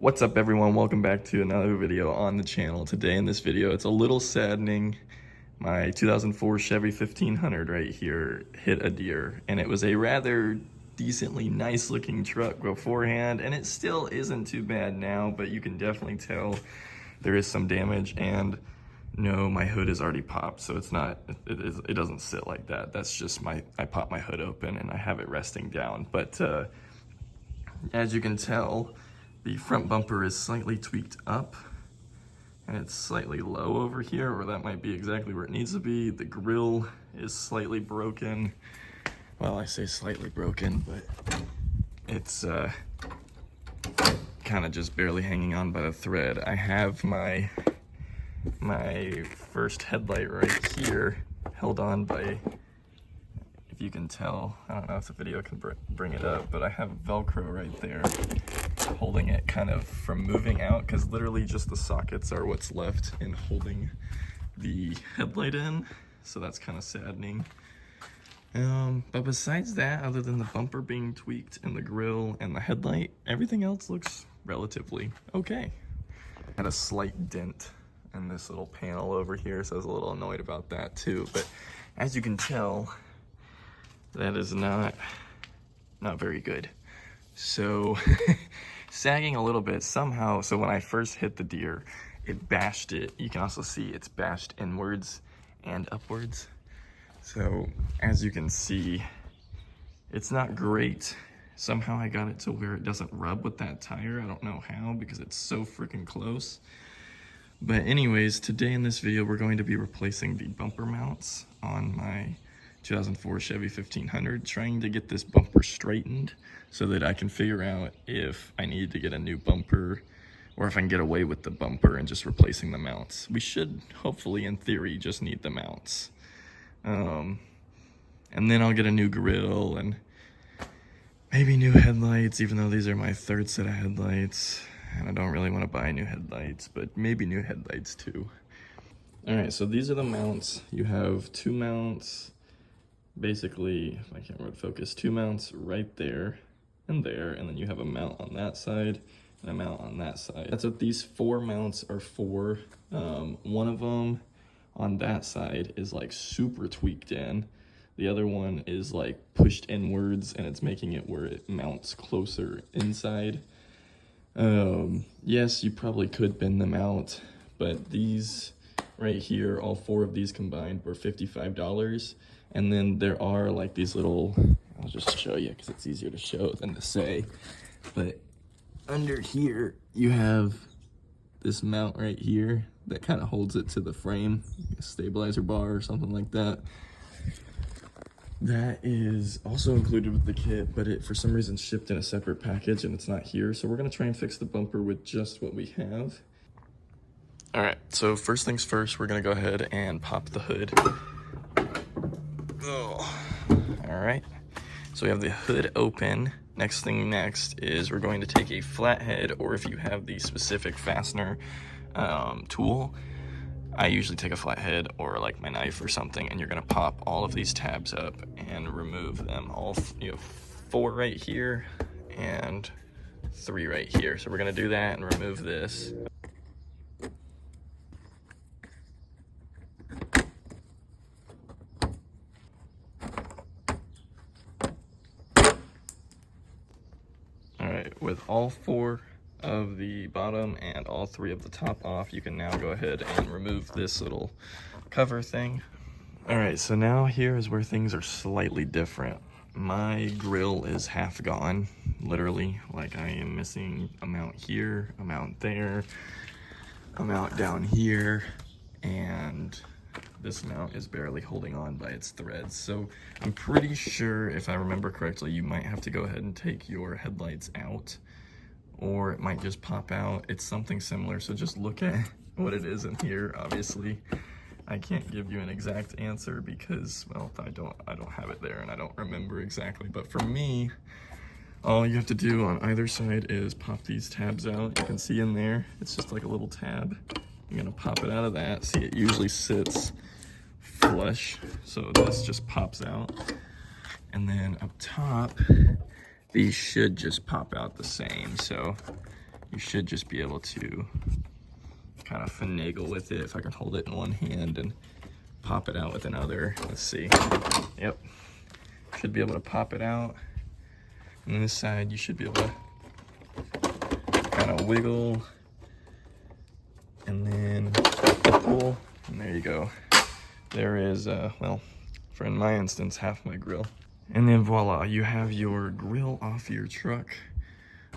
What's up everyone, welcome back to another video on the channel. Today in this video, it's a little saddening. My 2004 Chevy 1500 right here hit a deer, and it was a rather decently nice looking truck beforehand, and it still isn't too bad now, but you can definitely tell there is some damage. And no, my hood is already popped, so it's not, it doesn't sit like that. That's just I popped my hood open and I have it resting down. But as you can tell, the front bumper is slightly tweaked up and it's slightly low over here, or that might be exactly where it needs to be. The grille is slightly broken. Well, I say slightly broken, but it's kind of just barely hanging on by the thread. I have my first headlight right here held on by, if you can tell, I don't know if the video can bring it up, but I have Velcro right there holding it kind of from moving out, because literally just the sockets are what's left in holding the headlight in, so that's kind of saddening. But besides that, other than the bumper being tweaked and the grille and the headlight, everything else looks relatively okay. Had a slight dent in this little panel over here, so I was a little annoyed about that too, but as you can tell, that is not very good. So sagging a little bit somehow. So when I first hit the deer, it bashed it. You can also see it's bashed inwards and upwards. So as you can see, it's not great. Somehow I got it to where it doesn't rub with that tire. I don't know how, because it's so freaking close. But anyways, today in this video, we're going to be replacing the bumper mounts on my 2004 Chevy 1500, trying to get this bumper straightened so that I can figure out if I need to get a new bumper or if I can get away with the bumper and just replacing the mounts. We should hopefully, in theory, just need the mounts. And then I'll get a new grille and maybe new headlights, even though these are my third set of headlights and I don't really want to buy new headlights, but maybe new headlights too. All right, so these are the mounts. You have two mounts, basically, if my camera would focus, two mounts right there, and then you have a mount on that side and a mount on that side. That's what these four mounts are for. One of them on that side is like super tweaked in. The other one is like pushed inwards, and it's making it where it mounts closer inside. Yes, you probably could bend them out, but these right here, all four of these combined were $55. And then there are like these little, I'll just show you because it's easier to show than to say, but under here you have this mount right here that kind of holds it to the frame, a stabilizer bar or something like that. That is also included with the kit, but it for some reason shipped in a separate package and it's not here. So we're gonna try and fix the bumper with just what we have. All right, so first things first, we're gonna go ahead and pop the hood. Oh, all right, so we have the hood open. Next is we're going to take a flathead, or if you have the specific fastener tool, I usually take a flathead or like my knife or something, and you're gonna pop all of these tabs up and remove them. All, you have 4 right here and 3 right here. So we're gonna do that and remove this. With all 4 of the bottom and all 3 of the top off, you can now go ahead and remove this little cover thing. All right, so now here is where things are slightly different. My grill is half gone, literally. Like, I am missing a mount here, a mount there, a mount down here, and this mount is barely holding on by its threads. So I'm pretty sure, if I remember correctly, you might have to go ahead and take your headlights out, or it might just pop out. It's something similar, so just look at what it is in here. Obviously, I can't give you an exact answer because, well, I don't have it there and I don't remember exactly. But for me, all you have to do on either side is pop these tabs out. You can see in there, it's just like a little tab. You're gonna pop it out of that. See, it usually sits flush, so this just pops out. And then up top, these should just pop out the same. So you should just be able to kind of finagle with it. If I can hold it in one hand and pop it out with another. Let's see. Yep. Should be able to pop it out. And this side, you should be able to kind of wiggle and then pull. And there you go. There is, well, for in my instance, half my grill. And then voila, you have your grill off your truck.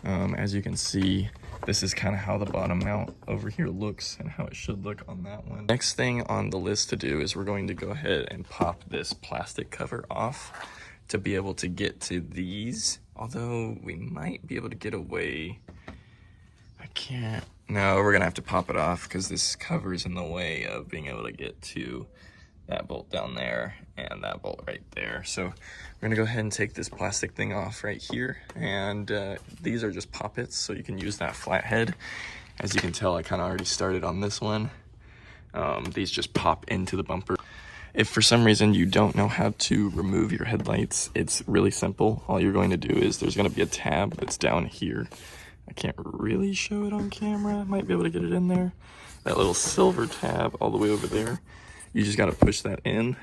As you can see, this is kind of how the bottom mount over here looks and how it should look on that one. Next thing on the list to do is we're going to go ahead and pop this plastic cover off to be able to get to these. Although we might be able to get away. I can't. No, we're gonna have to pop it off because this cover's in the way of being able to get to that bolt down there and that bolt right there. So we're gonna go ahead and take this plastic thing off right here, and these are just poppets, so you can use that flathead. As you can tell, I kind of already started on this one. These just pop into the bumper. If for some reason you don't know how to remove your headlights, it's really simple. All you're going to do is there's gonna be a tab that's down here. I can't really show it on camera. I might be able to get it in there. That little silver tab all the way over there. You just got to push that in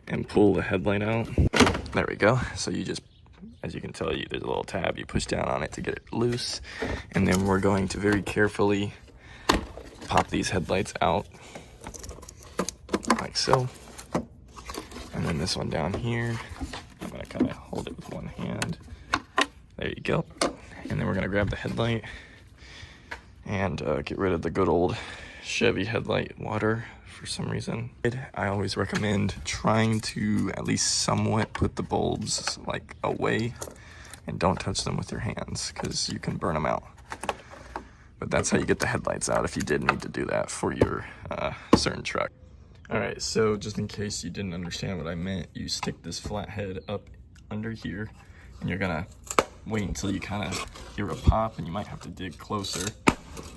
and pull the headlight out. There we go. So you just, as you can tell, there's a little tab. You push down on it to get it loose. And then we're going to very carefully pop these headlights out like so. And then this one down here, I'm going to kind of hold it with one hand. There you go. And then we're going to grab the headlight and get rid of the good old Chevy headlight water. For some reason, I always recommend trying to at least somewhat put the bulbs like away and don't touch them with your hands because you can burn them out. But that's how you get the headlights out if you did need to do that for your certain truck. All right, so just in case you didn't understand what I meant, you stick this flathead up under here and you're gonna wait until you kind of hear a pop, and you might have to dig closer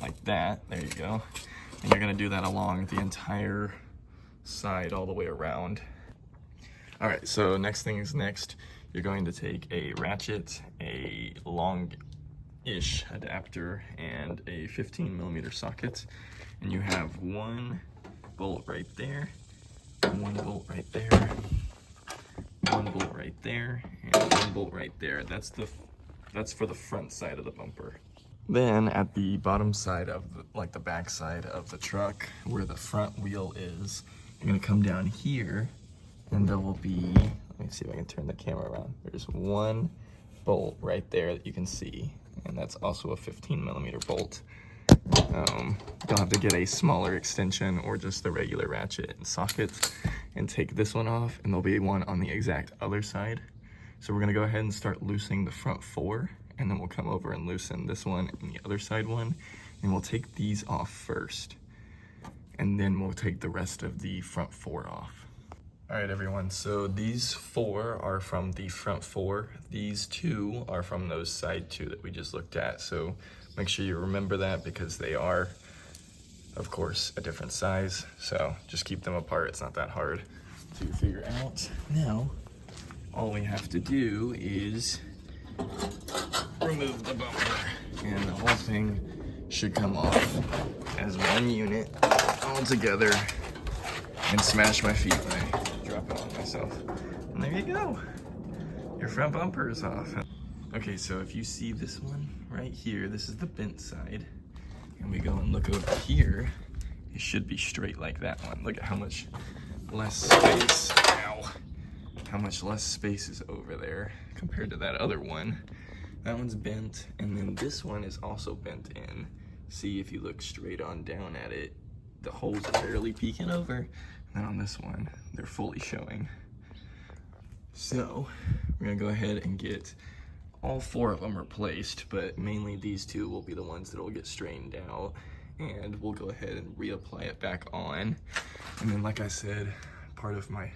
like that. There you go. And you're gonna do that along the entire side all the way around. All right, so next thing is next. You're going to take a ratchet, a long-ish adapter, and a 15mm socket. And you have one bolt right there, one bolt right there, one bolt right there, and one bolt right there. That's for the front side of the bumper. Then at the bottom side of the back side of the truck, where the front wheel is, you're gonna come down here, and there will be, let me see if I can turn the camera around. There's one bolt right there that you can see, and that's also a 15mm bolt. You'll have to get a smaller extension or just the regular ratchet and socket and take this one off, and there'll be one on the exact other side. So we're gonna go ahead and start loosening the front four, and then we'll come over and loosen this one and the other side one, and we'll take these off first, and then we'll take the rest of the front four off. All right, everyone, so these four are from the front four. These two are from those side two that we just looked at, so make sure you remember that because they are, of course, a different size, so just keep them apart. It's not that hard to figure out. Now, all we have to do is remove the bumper, and the whole thing should come off as one unit all together, and smash my feet when I drop it on myself. And there you go. Your front bumper is off. Okay, so if you see this one right here, this is the bent side, and we go and look over here, it should be straight like that one. Look at how much less space, ow, how much less space is over there compared to that other one. That one's bent, and then this one is also bent in. See, if you look straight on down at it, the holes are barely peeking over. And then on this one, they're fully showing. So we're gonna go ahead and get all four of them replaced, but mainly these two will be the ones that will get straightened out, and we'll go ahead and reapply it back on. And then, like I said, part of my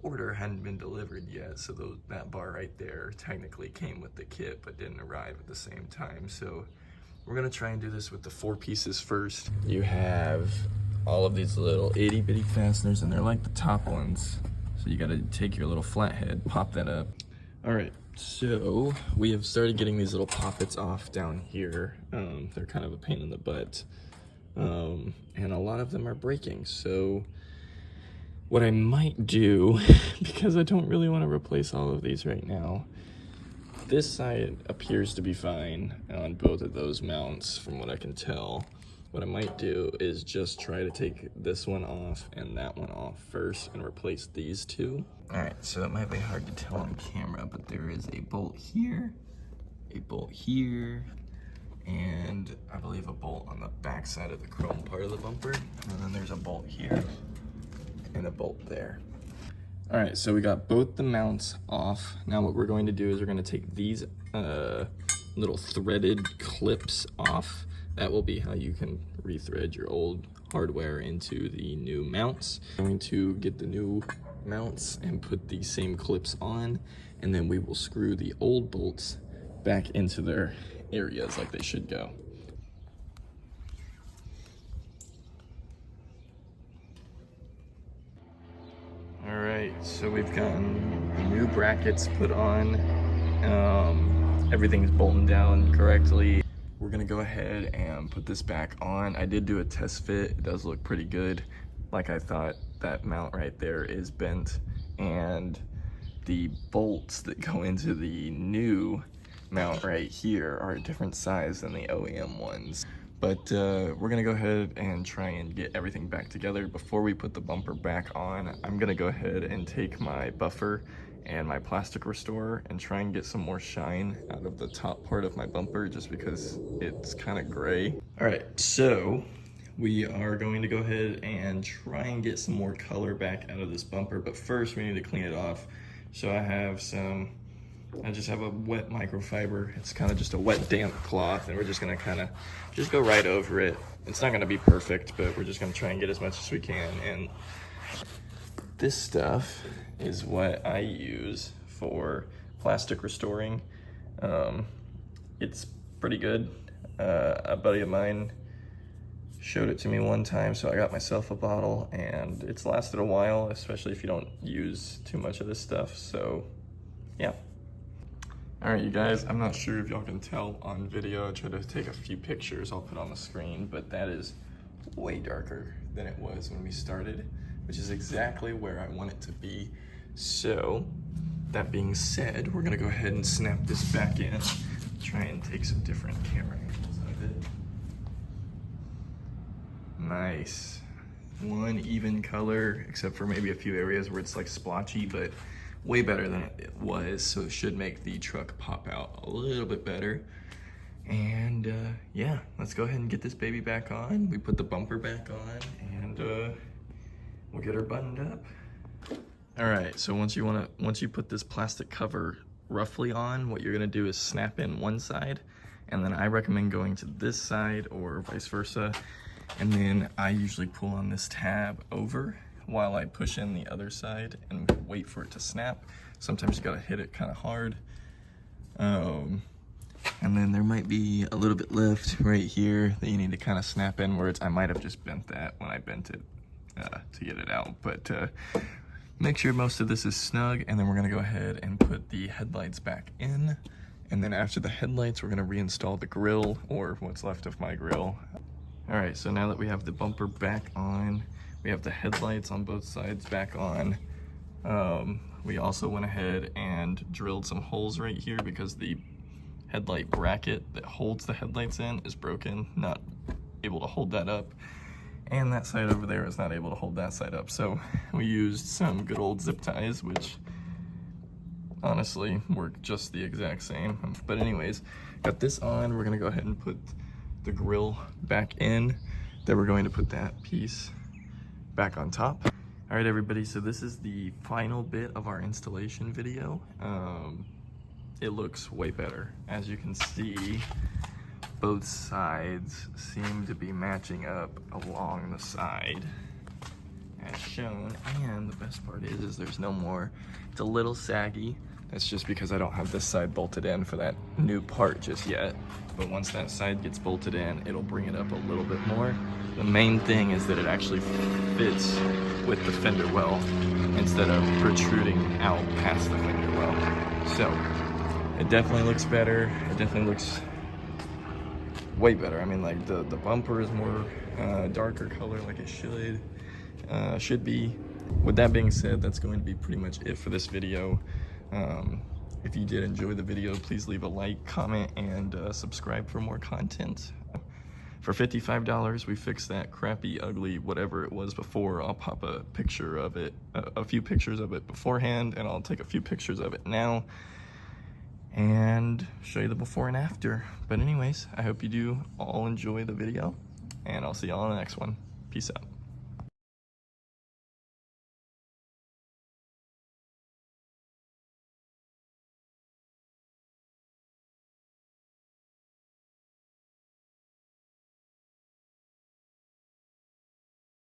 order hadn't been delivered yet, so that bar right there technically came with the kit but didn't arrive at the same time. So we're gonna try and do this with the four pieces first. You have all of these little itty bitty fasteners, and they're like the top ones. So you gotta take your little flathead, pop that up. All right, So we have started getting these little poppets off down here. They're kind of a pain in the butt. And a lot of them are breaking. So what I might do, because I don't really want to replace all of these right now, this side appears to be fine on both of those mounts from what I can tell. What I might do is just try to take this one off and that one off first and replace these two. All right, so it might be hard to tell on camera, but there is a bolt here, and I believe a bolt on the back side of the chrome part of the bumper. And then there's a bolt here and a bolt there. All right, so we got both the mounts off. Now what we're going to do is we're going to take these little threaded clips off. That will be how you can rethread your old hardware into the new mounts. I'm going to get the new mounts and put the same clips on, and then we will screw the old bolts back into their areas like they should go. All right, so we've gotten new brackets put on. Everything's bolting down correctly. We're gonna go ahead and put this back on. I did do a test fit. It does look pretty good. Like I thought, that mount right there is bent, and the bolts that go into the new mount right here are a different size than the OEM ones. But we're gonna go ahead and try and get everything back together. Before we put the bumper back on, I'm gonna go ahead and take my buffer and my plastic restorer and try and get some more shine out of the top part of my bumper, just because it's kind of gray. All right, so we are going to go ahead and try and get some more color back out of this bumper, but first we need to clean it off. So I just have a wet microfiber. It's kind of just a wet damp cloth, and we're just gonna kind of just go right over it. It's not gonna be perfect, but we're just gonna try and get as much as we can. And this stuff is what I use for plastic restoring. It's pretty good. A buddy of mine showed it to me one time, so I got myself a bottle, and it's lasted a while, especially if you don't use too much of this stuff. So yeah. All right, you guys, I'm not sure if y'all can tell on video. I tried to take a few pictures I'll put on the screen, but that is way darker than it was when we started, which is exactly where I want it to be. So that being said, we're gonna go ahead and snap this back in, try and take some different camera angles of it. Nice. One even color, except for maybe a few areas where it's like splotchy, but way better than it was, so it should make the truck pop out a little bit better. And yeah, let's go ahead and get this baby back on. We put the bumper back on, and we'll get her buttoned up. All right, so once you put this plastic cover roughly on, what you're gonna do is snap in one side, and then I recommend going to this side or vice versa. And then I usually pull on this tab over while I push in the other side and wait for it to snap. Sometimes you gotta hit it kind of hard. And then there might be a little bit left right here that you need to kind of snap inwards. I might have just bent that when I bent it to get it out, but make sure most of this is snug, and then we're gonna go ahead and put the headlights back in. And then after the headlights, we're gonna reinstall the grille, or what's left of my grille. All right, so now that we have the bumper back on, we have the headlights on both sides back on. We also went ahead and drilled some holes right here because the headlight bracket that holds the headlights in is broken, not able to hold that up. And that side over there is not able to hold that side up. So we used some good old zip ties, which honestly work just the exact same. But anyways, got this on. We're gonna go ahead and put the grille back in. Then we're going to put that piece back on top. All right, everybody, so this is the final bit of our installation video. It looks way better. As you can see, both sides seem to be matching up along the side as shown. And the best part is there's no more, it's a little saggy. That's just because I don't have this side bolted in for that new part just yet. But once that side gets bolted in, it'll bring it up a little bit more. The main thing is that it actually fits with the fender well instead of protruding out past the fender well. So It definitely looks better. It definitely looks way better. I mean, like the bumper is more darker color, like it should be. With that being said, that's going to be pretty much it for this video. If you did enjoy the video, please leave a like, comment, and subscribe for more content. For $55, we fixed that crappy, ugly, whatever it was before. I'll pop a picture of it, a few pictures of it beforehand, and I'll take a few pictures of it now and show you the before and after. But anyways, I hope you do all enjoy the video, and I'll see y'all in the next one. Peace out.